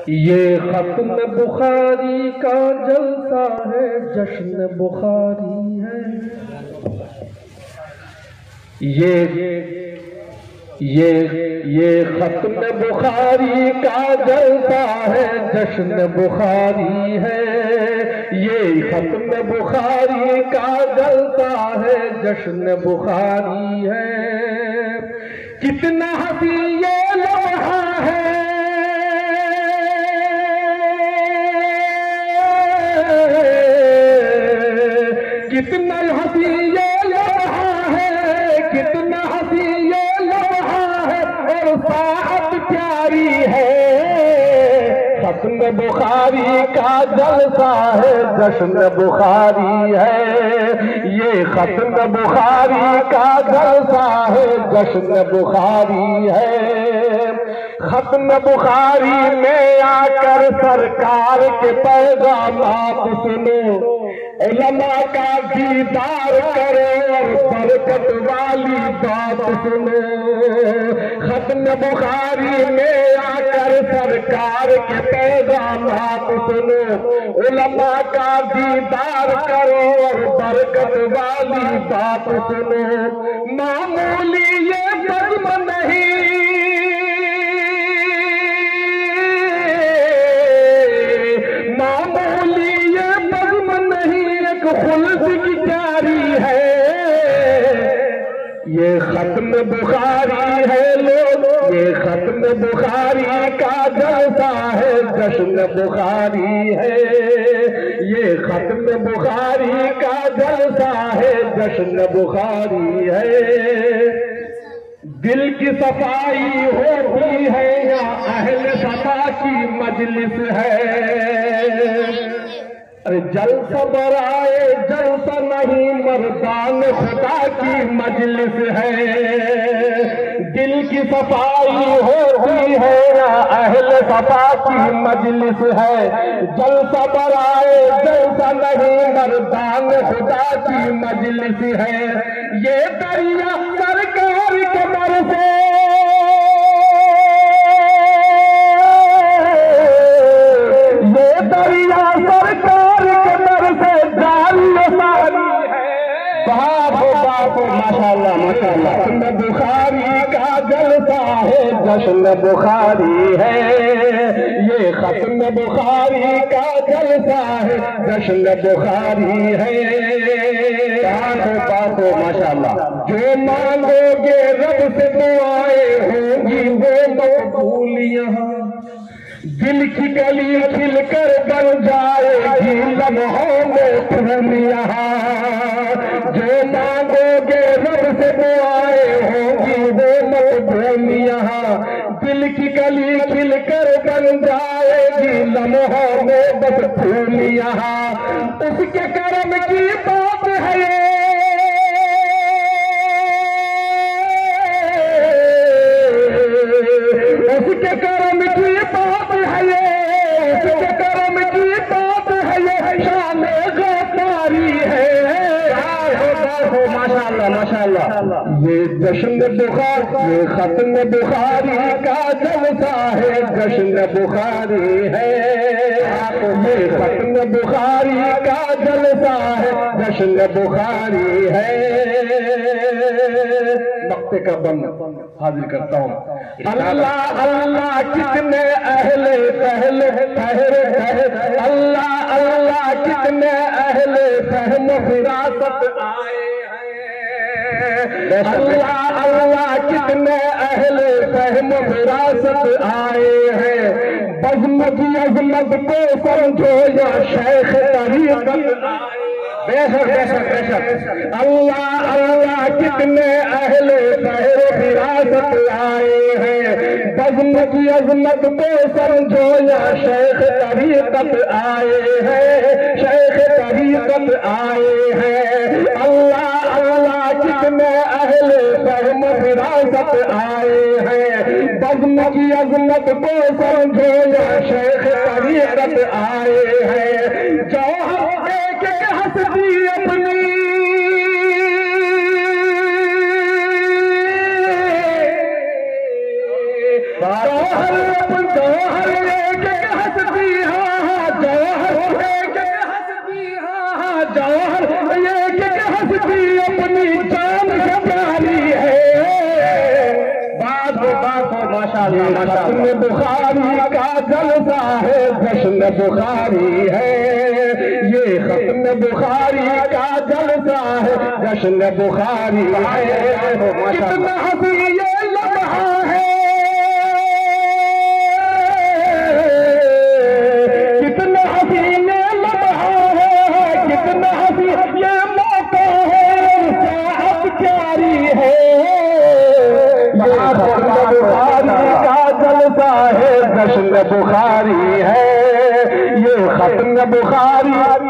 یہ ختم بخاری کا جلسہ ہے، جشن بخاری ہے۔ یہ ختم بخاری کا جلسہ ہے، جشن بخاری ہے۔ یہ ختم بخاری کا جلسہ ہے، جشن بخاری ہے۔ کتنا حسین یہ لمحہ ہے، کتنا حسین یہ لمحہ ہے، کتنا حسین یہ لمحہ ہے، اور ساعت پیاری ہے۔ ختم بخاری کا جلسہ ہے، جشن بخاری ہے۔ یہ ختم بخاری کا جلسہ ہے، جشن بخاری ہے۔ ختم بخاری میں آ کر سرکار کے پیغامات سنو، علماء کا دیدار کرو اور برکت والی بات سنو۔ ختم بخاری میں آ کر سرکار کے پیغامات سنو، علماء کا دیدار کرو اور برکت والی بات سنو۔ معمولی یہ بزم نہیں، معمولی یہ بزم نہیں، ایک خلد کی تیاری ہے۔ یہ ختم بخاری ہے لوگ، یہ ختم بخاری کا جلسہ ہے، جشن بخاری ہے۔ یہ ختم بخاری کا جلسہ ہے، جشن بخاری ہے۔ دل کی صفائی ہوتی ہے یا اہل صفا کی مجلس ہے؟ جلسہ برائے جلسہ نہیں، مردان خدا کی مجلس ہے۔ دل کی صفائی ہوتی ہے یا اہل صفا کی مجلس ہے؟ جلسہ برائے جلسہ نہیں، مردان خدا کی مجلس ہے۔ یہ دریا سرکار کمر سے، یہ دریا سرکار کمر سے جاری ساری ہے۔ باپ ماشاءاللہ ماشاءاللہ۔ ختم بخاری کا جلسہ ہے، جشن بخاری ہے۔ یہ ختم بخاری کا جلسہ ہے، جشن بخاری ہے۔ باپ ماشاءاللہ۔ جو مانگو گے رب سے دعائیں ہوں گی وہ مقبول یہاں، دل کی گلی کھل کر بن جائے گی لمحوں میں پھول یہاں۔ جو مانگو گے رب سے دعائیں ہوں گی وہ مقبول یہاں، دل کی گلی کھل کر بن جائے گی لمحوں میں بس پھول یہاں۔ اس کے کرم کی بات ہے یہ، اس کے کرم کی بات ہے یہ، اس کے کرم کی بات ہے یہ، شان غفاری ہے۔ ماشاءاللہ ماشاءاللہ۔ یہ جشن بخاری، یہ ختم بخاری کا جلسہ ہے، جشن بخاری ہے۔ یہ ختم بخاری کا جلسہ ہے، جشن بخاری ہے۔ وقت کا بند حاضر کرتا ہوں۔ اللہ اللہ کتنے اہل فہم اللہ اللہ کتنے اہل فہم فراست آئے ہیں۔ اللہ اللہ کتنے اہل فہم فراست آئے ہیں۔ بزم کی عظمت کو سمجھو یا شیخ طریقت آئے۔ بے شک بے شک بے شک۔ اللہ اللہ کتنے اہل فہم فراست آئے ہیں۔ بزم کی عظمت کو سمجھو یا شیخ طریقت آئے ہیں، شیخ طریقت آئے ہیں۔ اللہ اللہ کتنے اہل فہم فراست آئے ہیں۔ بزم کی عظمت کو سمجھو یا شیخ طریقت آئے ہیں۔ جوہر ایک ہستی اپنی، جوہر جوہر ایک ہستی جوہر ایک ہستی جوہر ایک ہستی اپنی جان سے پیاری ہے ختم بخاری کا جلسہ ہے جشن بخاری ہے یہ ختم بخاری کا جلسہ ہے جشن بخاری ہے کتنا حسین یہ لمحہ ہے کتنا حسین یہ لمحہ ہے کتنا حسین یہ موقع ہے ساعت پیاری ہے جشن بخاری ہے یہ ختم بخاری